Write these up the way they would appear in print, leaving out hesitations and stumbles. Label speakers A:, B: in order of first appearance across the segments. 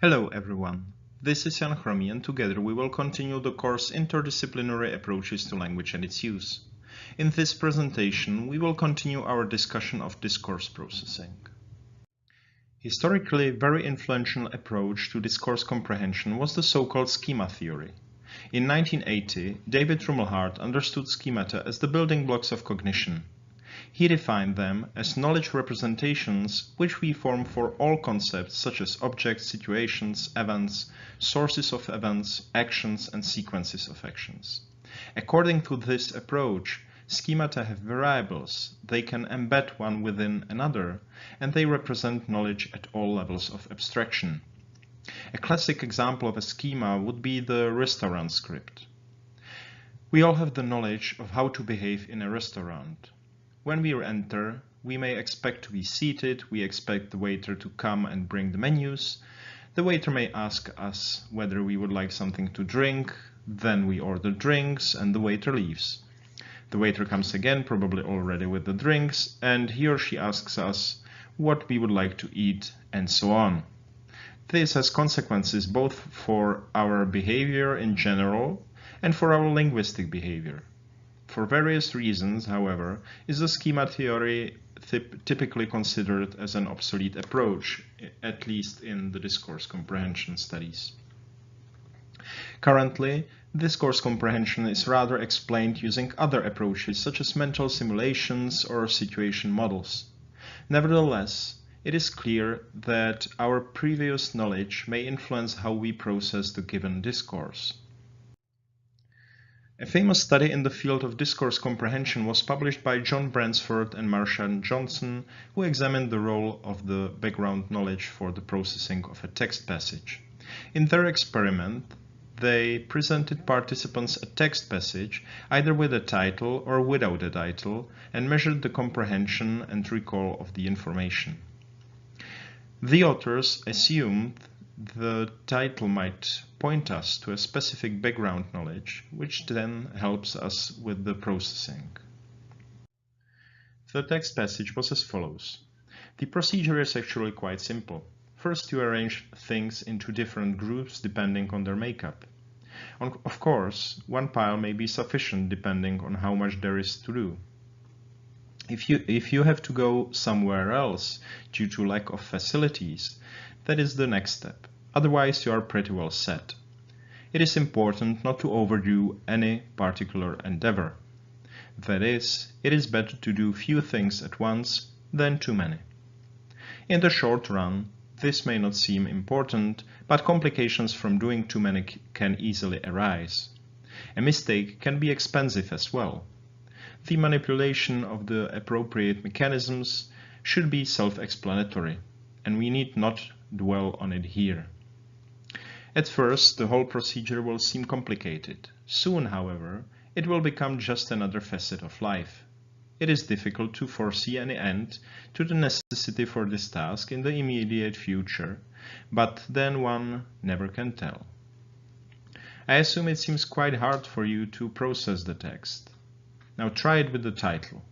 A: Hello everyone, this is Jan Chromi and together we will continue the course Interdisciplinary Approaches to Language and its Use. In this presentation we will continue our discussion of discourse processing. Historically, very influential approach to discourse comprehension was the so-called schema theory. In 1980, David Rumelhart understood schemata as the building blocks of cognition. He defined them as knowledge representations which we form for all concepts such as objects, situations, events, sources of events, actions, and sequences of actions. According to this approach, schemata have variables, they can embed one within another, and they represent knowledge at all levels of abstraction. A classic example of a schema would be the restaurant script. We all have the knowledge of how to behave in a restaurant. When we enter, we may expect to be seated, we expect the waiter to come and bring the menus. The waiter may ask us whether we would like something to drink, then we order drinks and the waiter leaves. The waiter comes again, probably already with the drinks, and he or she asks us what we would like to eat, and so on. This has consequences both for our behavior in general and for our linguistic behavior. For various reasons, however, is the schema theory typically considered as an obsolete approach, at least in the discourse comprehension studies. Currently, discourse comprehension is rather explained using other approaches such as mental simulations or situation models. Nevertheless, it is clear that our previous knowledge may influence how we process the given discourse. A famous study in the field of discourse comprehension was published by John Bransford and Marcia Johnson, who examined the role of the background knowledge for the processing of a text passage. In their experiment, they presented participants a text passage, either with a title or without a title, and measured the comprehension and recall of the information. The authors assumed the title might point us to a specific background knowledge, which then helps us with the processing. The text passage was as follows. The procedure is actually quite simple. First, you arrange things into different groups depending on their makeup. Of course, one pile may be sufficient depending on how much there is to do. If you have to go somewhere else due to lack of facilities, that is the next step. Otherwise, you are pretty well set. It is important not to overdo any particular endeavor. That is, it is better to do few things at once than too many. In the short run, this may not seem important, but complications from doing too many can easily arise. A mistake can be expensive as well. The manipulation of the appropriate mechanisms should be self-explanatory, and we need not dwell on it here. At first, the whole procedure will seem complicated. Soon, however, it will become just another facet of life. It is difficult to foresee any end to the necessity for this task in the immediate future, but then one never can tell. I assume it seems quite hard for you to process the text. Now try it with the title.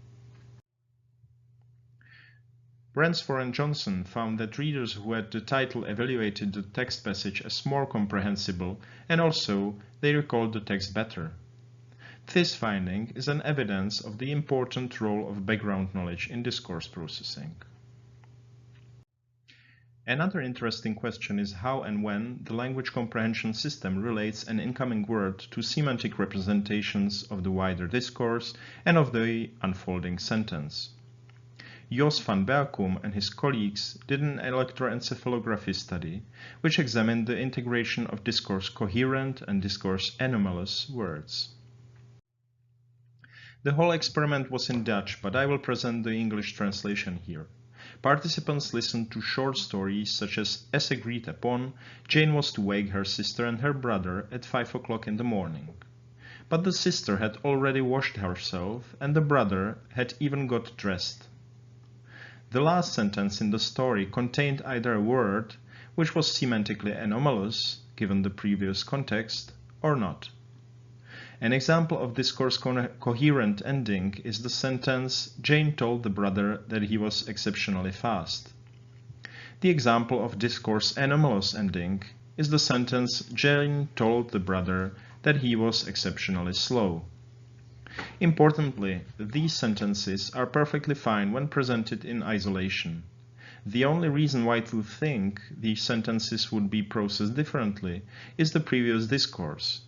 A: Bransford and Johnson found that readers who had the title evaluated the text passage as more comprehensible, and also they recalled the text better. This finding is an evidence of the important role of background knowledge in discourse processing. Another interesting question is how and when the language comprehension system relates an incoming word to semantic representations of the wider discourse and of the unfolding sentence. Jos van Berkom and his colleagues did an electroencephalography study which examined the integration of discourse coherent and discourse anomalous words. The whole experiment was in Dutch, but I will present the English translation here. Participants listened to short stories such as agreed upon, Jane was to wake her sister and her brother at 5 o'clock in the morning. But the sister had already washed herself and the brother had even got dressed. The last sentence in the story contained either a word which was semantically anomalous, given the previous context, or not. An example of discourse coherent ending is the sentence, Jane told the brother that he was exceptionally fast. The example of discourse anomalous ending is the sentence Jane told the brother that he was exceptionally slow. Importantly, these sentences are perfectly fine when presented in isolation. The only reason why to think these sentences would be processed differently is the previous discourse.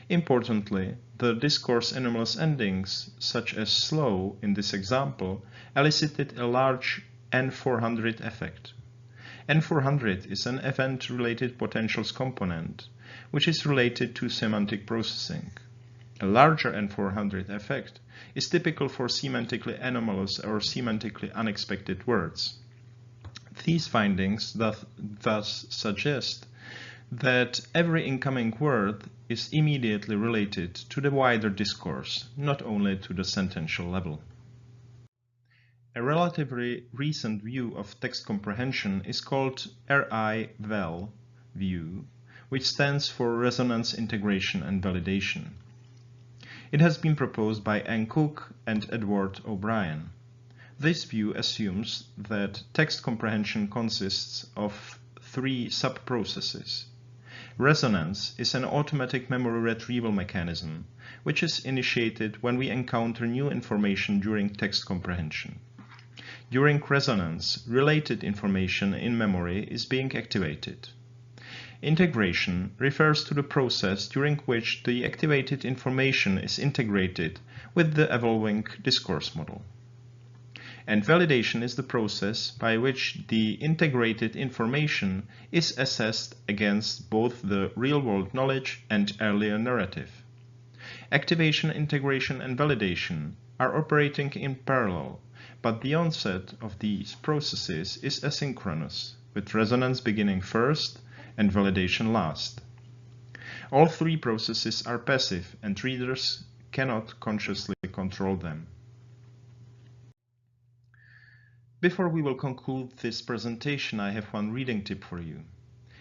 A: Importantly, the discourse anomalous endings, such as slow in this example, elicited a large N400 effect. N400 is an event-related potentials component, which is related to semantic processing. A larger N400 effect is typical for semantically anomalous or semantically unexpected words. These findings thus suggest that every incoming word is immediately related to the wider discourse, not only to the sentential level. A relatively recent view of text comprehension is called RI-VAL view, which stands for Resonance, Integration and Validation. It has been proposed by Ann Cook and Edward O'Brien. This view assumes that text comprehension consists of three sub-processes. Resonance is an automatic memory retrieval mechanism, which is initiated when we encounter new information during text comprehension. During resonance, related information in memory is being activated. Integration refers to the process during which the activated information is integrated with the evolving discourse model. And validation is the process by which the integrated information is assessed against both the real-world knowledge and earlier narrative. Activation, integration, and validation are operating in parallel, but the onset of these processes is asynchronous, with resonance beginning first and validation last. All three processes are passive and readers cannot consciously control them. Before we will conclude this presentation, I have one reading tip for you.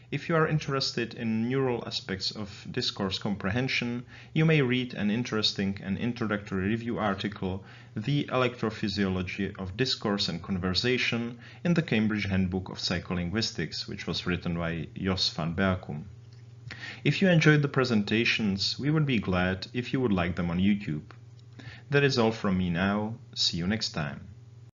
A: If you are interested in neural aspects of discourse comprehension, you may read an interesting and introductory review article, The Electrophysiology of Discourse and Conversation, in the Cambridge Handbook of Psycholinguistics, which was written by Jos van Berkum. If you enjoyed the presentations, we would be glad if you would like them on YouTube. That is all from me now. See you next time.